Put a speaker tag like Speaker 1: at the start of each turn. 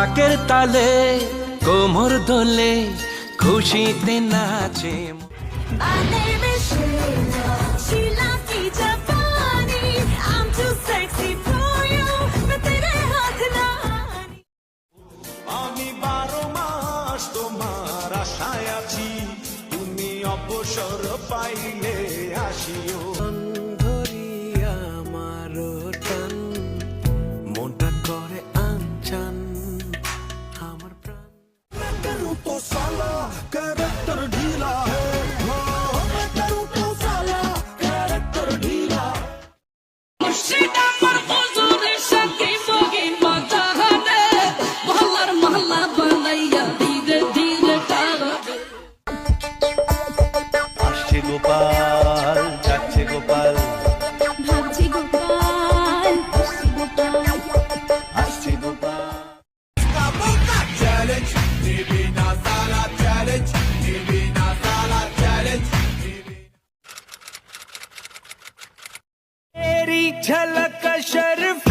Speaker 1: ঢাকের তালে কোমর দোলে খুশিতে নাচে।
Speaker 2: My name is Sheila. Sheila की जापानी. I'm too sexy for you. मैं तेरे हाथ ना आनी.
Speaker 3: আমি 12 মাস তোমার আশায় আছি, তুমি অবসর পাইলে আসিও। ধরিয়া আমার টান, মনটা করে আনচান আমার প্রাণ। मैं करूं तो साला कैरेक्टर ढीला है, मैं करूं तो साला कैरेक्टर ढीला।
Speaker 4: মুর্শিদা আমার হুজুরের সাথে মগিন মাতাহানে মহল্লার মহল্লা বানাইয়া ধীরে ধীরে টানাবে।
Speaker 3: আসছে গোপাল যাচ্ছে গোপাল,
Speaker 2: ভাবছি গোপাল, খুশি গোপাল.
Speaker 3: আসছে গোপাল। চ্যালেঞ্জ দিবি না সালা চ্যালেঞ্জ, দিবি না সালা চ্যালেঞ্জ। तेरी झलक शर्फ